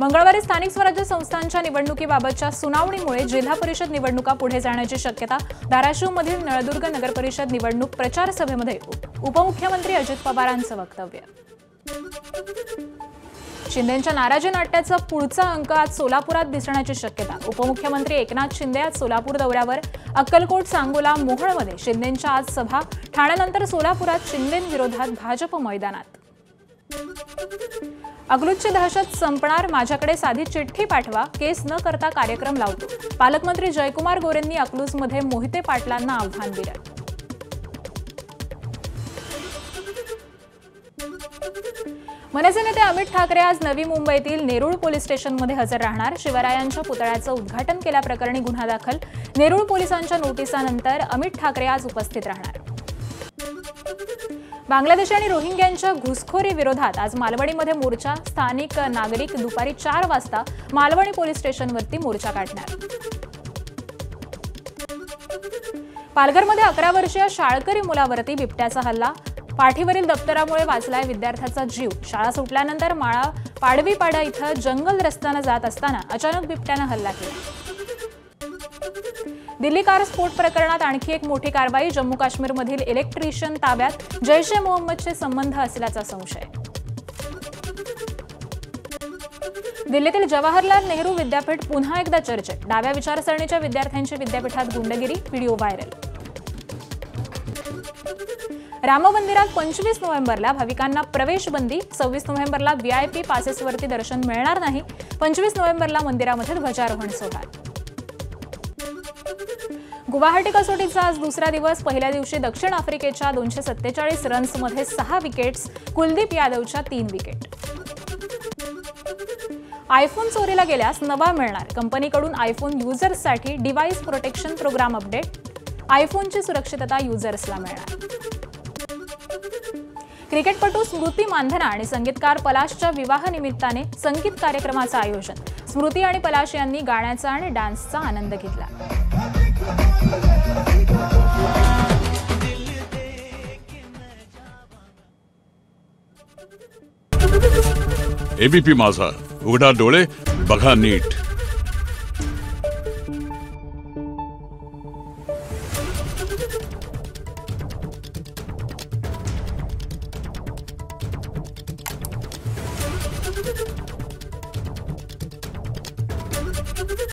मंगळवारी स्थानिक स्वराज्य संस्थांच्या निवडणुकीबाबतच्या सुनावणीमुळे जिल्हा परिषद निवडणुका पुढे जाण्याची शक्यता. धाराशिवमधील नळदुर्ग नगरपरिषद निवडणूक प्रचार सभेमध्ये उपमुख्यमंत्री अजित पवारांचं वक्तव्य. शिंदेंच्या नाराजी नाट्याचा पुढचा अंक आज सोलापुरात दिसण्याची शक्यता. उपमुख्यमंत्री एकनाथ शिंदे आज सोलापूर दौऱ्यावर. अक्कलकोट, सांगोला, मोहोळमध्ये शिंदेंच्या आज सभा. ठाण्यानंतर सोलापुरात शिंदेंविरोधात भाजप मैदानात. अकलूजची दहशत संपणार, माझ्याकडे साधी चिठ्ठी पाठवा, केस न करता कार्यक्रम लावतो. पालकमंत्री जयकुमार गोरेंनी अकलूजमध्ये मोहिते पाटलांना आव्हान दिलं. मनसे नेते अमित ठाकरे आज नवी मुंबईतील नेरूळ पोलीस स्टेशनमध्ये हजर राहणार. शिवरायांच्या पुतळ्याचं उद्घाटन केल्याप्रकरणी गुन्हा दाखल. नेरूळ पोलिसांच्या नोटिसानंतर अमित ठाकरे आज उपस्थित राहणार. बांगलादेशी आणि रोहिंग्यांच्या घुसखोरी विरोधात आज मालवणीमध्ये मोर्चा. स्थानिक नागरिक दुपारी 4 वाजता मालवणी पोलीस स्टेशनवरती मोर्चा काढणार. पालघरमध्ये 11 वर्षीय शाळकरी मुलावरती बिबट्याचा हल्ला. पाठीवरील दप्तरामुळे वाचलाय विद्यार्थ्याचा जीव. शाळा सुटल्यानंतर माळा पाडवीपाडा इथं जंगल रस्त्यानं जात असताना अचानक बिबट्यानं हल्ला केला. दिल्ली कार स्फोट प्रकरणात आणखी एक मोठी कारवाई. जम्मू काश्मीरमधील इलेक्ट्रिशियन ताब्यात. जैश-ए-मोहम्मदचे संबंध असल्याचा संशय. दिल्लीतील जवाहरलाल नेहरू विद्यापीठ पुन्हा एकदा चर्चेत. डाव्या विचारसरणीच्या विद्यार्थ्यांची विद्यापीठात गुंडगिरी. Video viral. राम मंदिरात 25 नोव्हेंबरला भाविकांना प्रवेश बंदी. 26 नोव्हेंबरला व्हीआयपी पासेसवरती दर्शन मिळणार नाही. 25 नोव्हेंबरला मंदिरामध्ये ध्वजारोहण सोहळा. गुवाहाटी कसोटीचा आज दुसरा दिवस. पहिल्या दिवशी दक्षिण आफ्रिकेच्या 247 रन्समध्ये 6 विकेट्स. कुलदीप यादवच्या 3 विकेट. आयफोन चोरीला गेल्यास नवा मिळणार. कंपनीकडून आयफोन युजर्ससाठी डिव्हाइस प्रोटेक्शन प्रोग्राम अपडेट. आयफोनची सुरक्षितता युजर्सला मिळणार. क्रिकेटपटू स्मृती मानधना आणि संगीतकार पलाशच्या विवाहानिमित्ताने संगीत कार्यक्रमाचं आयोजन. स्मृती आणि पलाश यांनी गाण्याचा आणि डान्सचा आनंद घेतला. एबीपी माझा, उघडा डोळे बघा नीट.